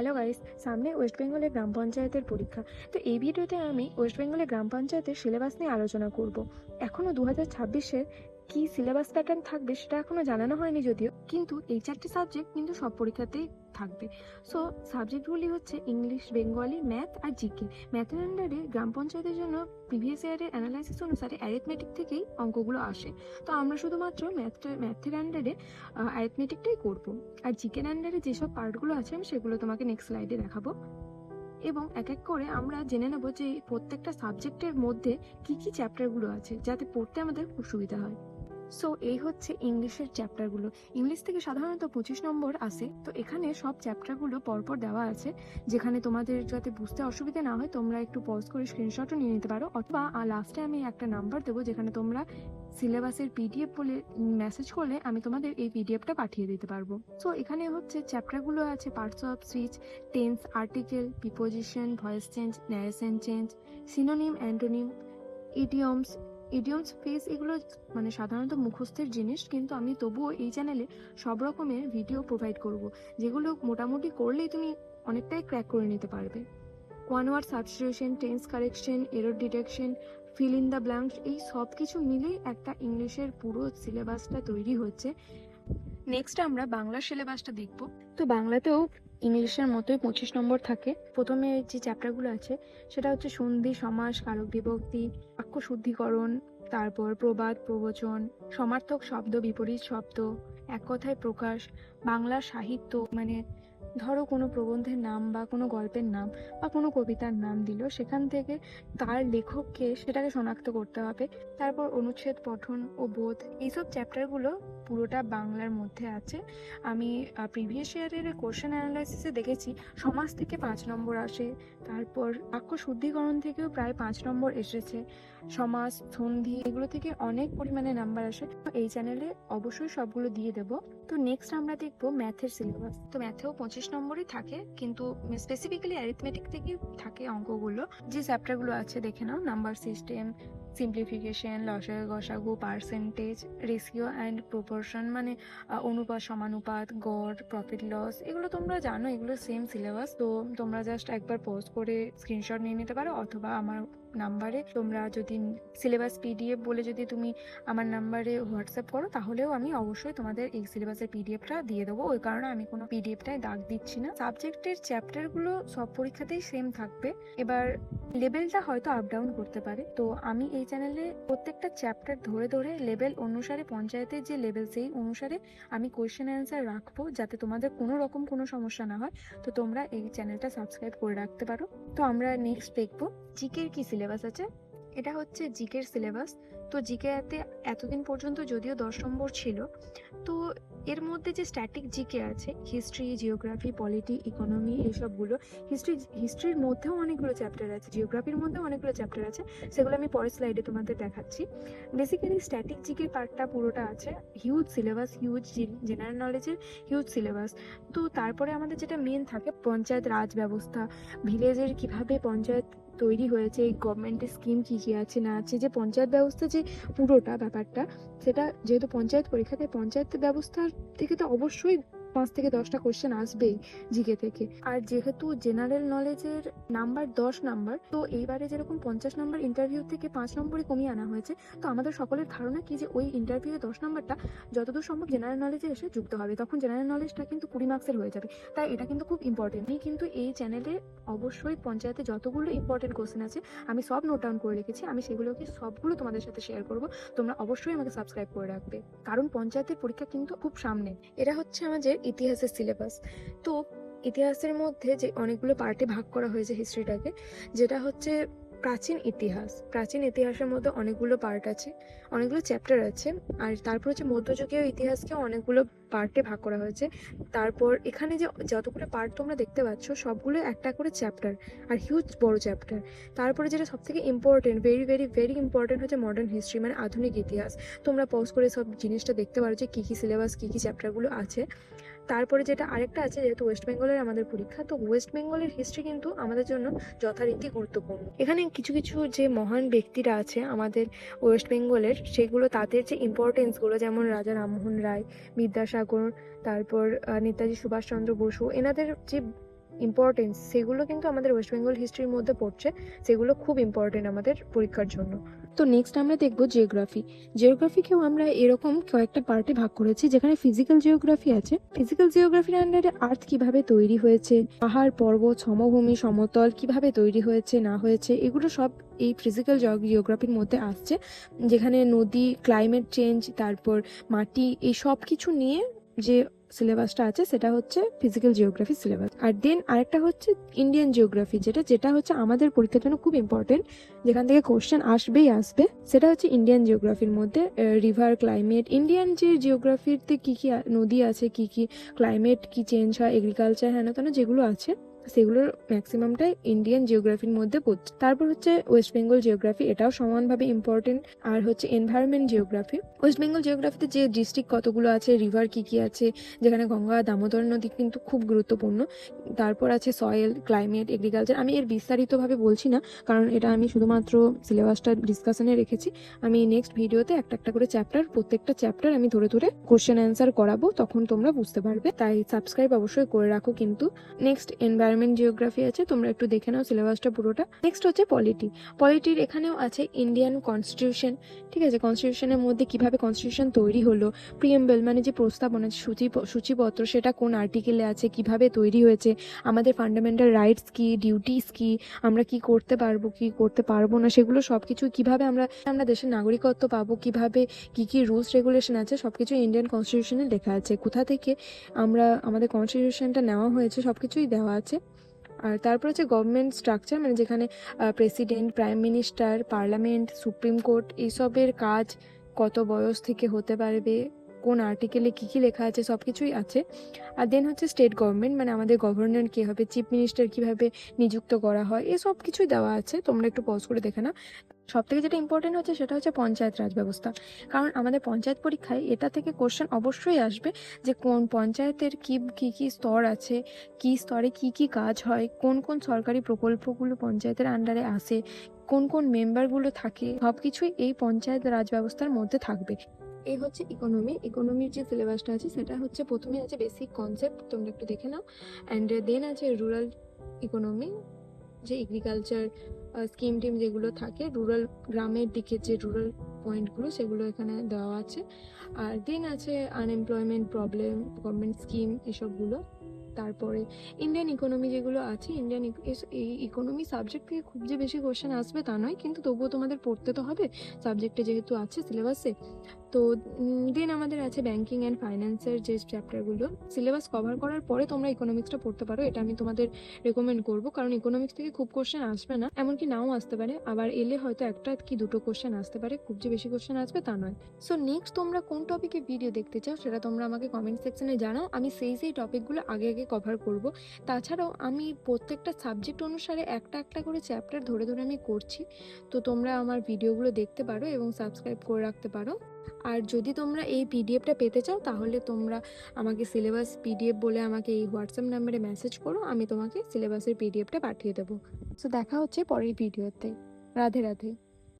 Hello guys, সামনে West বেঙ্গলের গ্রাম পঞ্চায়েতের পরীক্ষা। তো এই ভিডিওতে আমি ওয়েস্ট বেঙ্গলের গ্রাম পঞ্চায়েতের সিলেবাস নিয়ে আলোচনা করব। এখনও 2026-এর কী সিলেবাস প্যাটার্ন থাকবে সেটা এখনও জানানো হয়নি, যদিও কিন্তু এই 4টে সাবজেক্ট কিন্তু সব পরীক্ষাতেই থাকবে। সো সাবজেক্টগুলি হচ্ছে ইংলিশ, বেঙ্গলি, ম্যাথ আর জিকে। ম্যাথের আন্ডারে গ্রাম পঞ্চায়েতের জন্য প্রিভিয়াস ইয়ারের অ্যানালাইসিস অনুসারে অ্যারিথমেটিক থেকেই অঙ্কগুলো আসে। তো আমরা শুধুমাত্র ম্যাথের আন্ডারে অ্যারিথমেটিকটাই করব। আর জিকের আন্ডারে যেসব পার্টগুলো আছে আমি সেগুলো তোমাকে নেক্সট স্লাইডে দেখাবো, এবং এক এক করে আমরা জেনে নেব যে প্রত্যেকটা সাবজেক্টের মধ্যে কি কি চ্যাপ্টারগুলো আছে, যাতে পড়তে আমাদের খুব সুবিধা হয়। সো এই হচ্ছে ইংলিশের চ্যাপ্টারগুলো। ইংলিশ থেকে সাধারণত 25 নম্বর আসে। তো এখানে সব চ্যাপ্টারগুলো পরপর দেওয়া আছে, যেখানে তোমাদের যাতে বুঝতে অসুবিধা না হয় তোমরা একটু পজ করে স্ক্রিনশটও নিয়ে নিতে পারো, অথবা লাস্টে আমি একটা নাম্বার দেবো যেখানে তোমরা সিলেবাসের পিডিএফ বলে মেসেজ করলে আমি তোমাদের এই পিডিএফটা পাঠিয়ে দিতে পারবো। সো এখানে হচ্ছে চ্যাপ্টারগুলো আছে parts of speech, tense, article, preposition, voice change, narration change, synonym, antonym, idioms. Idioms phrase এগুলো মানে সাধারণত মুখস্থের জিনিস, কিন্তু আমি তবুও এই চ্যানেলে সব রকমের ভিডিও প্রোভাইড করব, যেগুলো মোটামুটি করলেই তুমি অনেকটাই ক্র্যাক করে নিতে পারবে। One word substitution, tense correction, error detection, fill in the blanks, এই সব কিছু মিলেই একটা ইংলিশের পুরো সিলেবাসটা তৈরি হচ্ছে। নেক্সট আমরা বাংলার সিলেবাসটা দেখব। তো বাংলাতেও ইংলিশের মতোই 25 নম্বর থাকে। প্রথমে যে চ্যাপ্টারগুলো আছে সেটা হচ্ছে সন্ধি, সমাস, কারক বিভক্তি, বাক্য শুদ্ধিকরণ, তারপর প্রবাদ, প্রবচন, সমার্থক শব্দ, বিপরীত শব্দ, এক কথায় প্রকাশ, বাংলা সাহিত্য, মানে ধরো কোনো প্রবন্ধের নাম বা কোনো গল্পের নাম বা কোনো কবিতার নাম দিল, সেখান থেকে তার লেখককে সেটাকে শনাক্ত করতে হবে। তারপর অনুচ্ছেদ, পঠন ও বোধ, এইসব চ্যাপ্টারগুলো পুরোটা বাংলার মধ্যে আছে। আমি প্রিভিয়াস ইয়ারের কোশ্চেন অ্যানালাইসিসে দেখেছি সমাজ থেকে 5 নম্বর আসে, তারপর বাক্য শুদ্ধিকরণ থেকেও প্রায় 5 নম্বর এসেছে, সমাস, সন্ধি, এগুলো থেকে অনেক পরিমাণে নাম্বার আসে। তো এই চ্যানেলে অবশ্যই সবগুলো দিয়ে দেবো। তো নেক্সট আমরা দেখবো ম্যাথের সিলেবাস। তো ম্যাথেও 25 নম্বরই থাকে, কিন্তু স্পেসিফিক্যালি অ্যারিথমেটিক থেকে থাকে অঙ্কগুলো। যে চ্যাপ্টারগুলো আছে দেখে নাও: নাম্বার সিস্টেম, সিম্পলিফিকেশন, লসাগু গসাগু, পার্সেন্টেজ, রেশিও অ্যান্ড প্রপোর্শন, মানে অনুপাত সমানুপাত, গড়, প্রফিট লস, এগুলো তোমরা জানো, এগুলো সেম সিলেবাস। তো তোমরা জাস্ট একবার পজ করে স্ক্রিনশট নিয়ে নিতে পারো, অথবা আমার নাম্বারে তোমরা যদি সিলেবাস পিডিএফ বলে যদি তুমি আমার নাম্বারে হোয়াটসঅ্যাপ করো, তাহলেও আমি অবশ্যই তোমাদের এই সিলেবাসের পিডিএফটা দিয়ে দেবো। ওই কারণে আমি কোনো পিডিএফটায় দাগ দিচ্ছি না। সাবজেক্টের চ্যাপ্টারগুলো সব পরীক্ষাতেই সেম থাকবে, এবার লেভেলটা হয়তো আপ ডাউন করতে পারে। তো আমি এই চ্যানেলে প্রত্যেকটা চ্যাপ্টার ধরে ধরে লেভেল অনুসারে, পঞ্চায়েতের যে লেভেল সেই অনুসারে আমি কোয়েশ্চেন অ্যান্সার রাখবো, যাতে তোমাদের কোনো রকম কোনো সমস্যা না হয়। তো তোমরা এই চ্যানেলটা সাবস্ক্রাইব করে রাখতে পারো। তো আমরা নেক্সট দেখবো জিকের কি সিলেবাস আছে। এটা হচ্ছে জিকের সিলেবাস। তো জিকেতে এতদিন পর্যন্ত যদিও 10 নম্বর ছিল, তো এর মধ্যে যে স্ট্যাটিক জিকে আছে, হিস্ট্রি, জিওগ্রাফি, পলিটি, ইকোনমি, এইসবগুলো, হিস্ট্রির মধ্যেও অনেকগুলো চ্যাপ্টার আছে, জিওগ্রাফির মধ্যেও অনেকগুলো চ্যাপ্টার আছে, সেগুলো আমি পরের স্লাইডে তোমাদের দেখাচ্ছি। বেসিক্যালি স্ট্যাটিক জিকের পার্টটা পুরোটা আছে, হিউজ সিলেবাস, হিউজ জেনারেল নলেজের হিউজ সিলেবাস। তো তারপরে আমাদের যেটা মেন থাকে পঞ্চায়েত রাজ ব্যবস্থা, ভিলেজের কিভাবে পঞ্চায়েত তৈরি হয়েছে, গভর্নমেন্টের স্কিম কি কি আছে না আছে, যে পঞ্চায়েত ব্যবস্থা যে পুরোটা ব্যাপারটা, সেটা যেহেতু পঞ্চায়েত পরীক্ষা, তাই পঞ্চায়েত ব্যবস্থার থেকে তো অবশ্যই 5 থেকে 10টা কোশ্চেন আসবেই জিকে থেকে। আর যেহেতু জেনারেল নলেজের নাম্বার 10 নাম্বার, তো এইবারে যেরকম 50 নাম্বার ইন্টারভিউ থেকে 5 নম্বরে কমিয়ে আনা হয়েছে, তো আমাদের সকলের ধারণা কি যে ওই ইন্টারভিউ 10 নাম্বারটা যতদূর সম্ভব জেনারেল নলেজে এসে যুক্ত হবে, তখন জেনারেল নলেজটা কিন্তু 20 মার্কসের হয়ে যাবে। তাই এটা কিন্তু খুব ইম্পর্টেন্ট। আমি কিন্তু এই চ্যানেলে অবশ্যই পঞ্চায়েতে যতগুলো ইম্পর্টেন্ট কোশ্চেন আছে আমি সব নোট ডাউন করে রেখেছি, আমি সেগুলোকে সবগুলো তোমাদের সাথে শেয়ার করব। তোমরা অবশ্যই আমাকে সাবস্ক্রাইব করে রাখবে, কারণ পঞ্চায়েতের পরীক্ষা কিন্তু খুব সামনে। এটা হচ্ছে আমাদের ইতিহাসের সিলেবাস। তো ইতিহাসের মধ্যে যে অনেকগুলো পার্টে ভাগ করা হয়েছে হিস্ট্রিটাকে, যেটা হচ্ছে প্রাচীন ইতিহাস। প্রাচীন ইতিহাসের মধ্যে অনেকগুলো পার্ট আছে, অনেকগুলো চ্যাপ্টার আছে। আর তারপর হচ্ছে মধ্যযুগীয় ইতিহাসকেও অনেকগুলো পার্টে ভাগ করা হয়েছে। তারপর এখানে যে যতগুলো পার্ট তোমরা দেখতে পাচ্ছ সবগুলো একটা করে চ্যাপ্টার, আর হিউজ বড় চ্যাপ্টার। তারপরে যেটা সব থেকে important, very very very important হচ্ছে মডার্ন হিস্ট্রি, মানে আধুনিক ইতিহাস। তোমরা পজ করে সব জিনিসটা দেখতে পারো যে কী কী সিলেবাস, কী কী চ্যাপ্টারগুলো আছে। তারপরে যেটা আরেকটা আছে, যেহেতু ওয়েস্ট বেঙ্গলের আমাদের পরীক্ষা, তো ওয়েস্ট বেঙ্গলের হিস্ট্রি কিন্তু আমাদের জন্য যথারীতি গুরুত্বপূর্ণ। এখানে কিছু কিছু যে মহান ব্যক্তিরা আছে আমাদের ওয়েস্ট বেঙ্গলের, সেগুলো তাদের যে ইম্পর্টেন্সগুলো, যেমন রাজা রামমোহন রায়, বিদ্যাসাগর, তারপর নেতাজি সুভাষচন্দ্র বসু, এনাদের যে ইম্পর্টেন্স সেগুলো কিন্তু আমাদের ওয়েস্ট বেঙ্গল হিস্ট্রির মধ্যে পড়ছে, সেগুলো খুব ইম্পর্টেন্ট আমাদের পরীক্ষার জন্য। তো নেক্সট আমরা দেখবো জিওগ্রাফি। জিওগ্রাফিকেও আমরা এরকম কয়েকটা পার্টে ভাগ করেছি, যেখানে ফিজিক্যাল জিওগ্রাফি আছে। ফিজিক্যাল জিওগ্রাফির আন্ডারে আর্থ কিভাবে তৈরি হয়েছে, পাহাড় পর্বত সমভূমি সমতল কিভাবে তৈরি হয়েছে না হয়েছে, এগুলো সব এই ফিজিক্যাল জিওগ্রাফির মধ্যে আসছে, যেখানে নদী, ক্লাইমেট চেঞ্জ, তারপর মাটি, এই সব কিছু নিয়ে যে সিলেবাসটা আছে সেটা হচ্ছে ফিজিক্যাল জিওগ্রাফি সিলেবাস। আর দেন আরেকটা হচ্ছে ইন্ডিয়ান জিওগ্রাফি, যেটা হচ্ছে আমাদের পরীক্ষার জন্য খুব ইম্পর্টেন্ট, যেখান থেকে কোশ্চেন আসবেই আসবে। সেটা হচ্ছে ইন্ডিয়ান জিওগ্রাফির মধ্যে রিভার, ক্লাইমেট, ইন্ডিয়ান যে জিওগ্রাফিতে কি কি নদী আছে, কি কি ক্লাইমেট কি চেঞ্জ হয়, এগ্রিকালচার হেন তেন যেগুলো আছে সেগুলোর ম্যাক্সিমামটাই ইন্ডিয়ান জিওগ্রাফির মধ্যে পড়ছে। তারপর হচ্ছে ওয়েস্ট বেঙ্গল জিওগ্রাফি, এটাও সমানভাবে ইম্পর্টেন্ট। আর হচ্ছে এনভায়রনমেন্ট জিওগ্রাফি। ওয়েস্ট বেঙ্গল জিওগ্রাফিতে যে ডিস্ট্রিক্ট কতগুলো আছে, রিভার কি কি আছে, যেখানে গঙ্গা দামোদর নদী কিন্তু খুব গুরুত্বপূর্ণ। তারপর আছে সয়েল, ক্লাইমেট, এগ্রিকালচার। আমি এর বিস্তারিতভাবে বলছি না, কারণ এটা আমি শুধুমাত্র সিলেবাসটা ডিসকাশনে রেখেছি। আমি নেক্সট ভিডিওতে একটা একটা করে চ্যাপ্টার, প্রত্যেকটা চ্যাপ্টার আমি ধরে ধরে কোশ্চেন অ্যান্সার করাবো, তখন তোমরা বুঝতে পারবে। তাই সাবস্ক্রাইব অবশ্যই করে রাখো কিন্তু। নেক্সট এনভায়রনমেন্ট জিওগ্রাফি আছে, তোমরা একটু দেখে নাও সিলেবাসটা পুরোটা। নেক্সট হচ্ছে পলিটির এখানেও আছে ইন্ডিয়ান কনস্টিটিউশন, ঠিক আছে। কনস্টিটিউশনের মধ্যে কিভাবে কনস্টিটিউশন তৈরি হলো, প্রিএম্বল মানে যে প্রস্তাবনা, সূচিপত্র, সেটা কোন আর্টিকেলে আছে, কিভাবে তৈরি হয়েছে, আমাদের ফান্ডামেন্টাল রাইটস কি, ডিউটিস কি, আমরা কি করতে পারবো কি করতে পারবো না, সেগুলো সবকিছু কিভাবে আমরা দেশের নাগরিকত্ব পাবো, কিভাবে কি কি রুলস রেগুলেশন আছে, সবকিছু ইন্ডিয়ান কনস্টিটিউশনে লেখা আছে। কোথা থেকে আমাদের কনস্টিটিউশনটা নেওয়া হয়েছে সবকিছুই দেওয়া আছে। আর তারপর হচ্ছে গভর্নমেন্ট স্ট্রাকচার, মানে যেখানে president, prime minister, parliament, supreme court, এইসবের কাজ কত বয়স থেকে হতে পারবে, কোন আর্টিকেলে কী কী লেখা আছে, সব কিছুই আছে। আর দেন হচ্ছে স্টেট গভর্নমেন্ট, মানে আমাদের গভর্নর কী হবে, চিফ মিনিস্টার কীভাবে নিযুক্ত করা হয়, এসব কিছুই দেওয়া আছে। তোমরা একটু পজ করে দেখে নাও। সব থেকে যেটা ইম্পর্টেন্ট হচ্ছে সেটা হচ্ছে পঞ্চায়েত রাজ ব্যবস্থা, কারণ আমাদের পঞ্চায়েত পরীক্ষায় এটা থেকে কোশ্চেন অবশ্যই আসবে, যে কোন পঞ্চায়েতের কি কি স্তর আছে, কি স্তরে কি কি কাজ হয়, কোন কোন সরকারি প্রকল্পগুলো পঞ্চায়েতের আন্ডারে আসে, কোন কোন মেম্বারগুলো থাকে, সব কিছুই এই পঞ্চায়েত রাজ ব্যবস্থার মধ্যে থাকবে। এই হচ্ছে ইকোনমির যে সিলেবাসটা আছে সেটা হচ্ছে প্রথমে আছে বেসিক কনসেপ্ট, তোমরা একটু দেখে নাও। অ্যান্ড দেন আছে রুরাল ইকোনমি, যে এগ্রিকালচার স্কিম টিম যেগুলো থাকে, গ্রামের দিকে যে রুরাল পয়েন্টগুলো, সেগুলো এখানে দেওয়া আছে। আর দেন আছে আনএমপ্লয়মেন্ট প্রবলেম, গভর্নমেন্ট স্কিম, এসবগুলো। তারপরে ইন্ডিয়ান ইকোনমি যেগুলো আছে, এই ইকোনমি সাবজেক্ট থেকে খুব যে বেশি কোশ্চেন আসবে তা নয়, কিন্তু তবুও তোমাদের পড়তে তো হবে, সাবজেক্টে যেহেতু আছে সিলেবাসে। তো দেন আমাদের আছে ব্যাংকিং অ্যান্ড ফাইন্যান্সের যে চ্যাপ্টারগুলো, সিলেবাস কভার করার পরে তোমরা ইকোনমিক্সটা পড়তে পারো, এটা আমি তোমাদের রেকমেন্ড করবো, কারণ ইকোনমিক্স থেকে খুব কোশ্চেন আসবে না, এমনকি নাও আসতে পারে, আবার এলে হয়তো একটা কি দুটো কোশ্চেন আসতে পারে, খুব যে বেশি কোশ্চেন আসবে তা নয়। সো নেক্সট তোমরা কোন টপিকে ভিডিও দেখতে চাও সেটা তোমরা আমাকে কমেন্ট সেকশনে জানাও, আমি সেই টপিকগুলো আগে কভার করব। তাছাড়াও আমি প্রত্যেকটা সাবজেক্ট অনুসারে একটা একটা করে চ্যাপ্টার ধরে ধরে আমি করছি, তো তোমরা আমার ভিডিওগুলো দেখতে পারো এবং সাবস্ক্রাইব করে রাখতে পারো। আর যদি তোমরা এই পিডিএফটা পেতে চাও তাহলে তোমরা আমাকে সিলেবাস পিডিএফ বলে আমাকে এই হোয়াটসঅ্যাপ নাম্বারে মেসেজ করো, আমি তোমাকে সিলেবাসের পিডিএফটা পাঠিয়ে দেবো। সো দেখা হচ্ছে পরের ভিডিওতে। রাধে রাধে।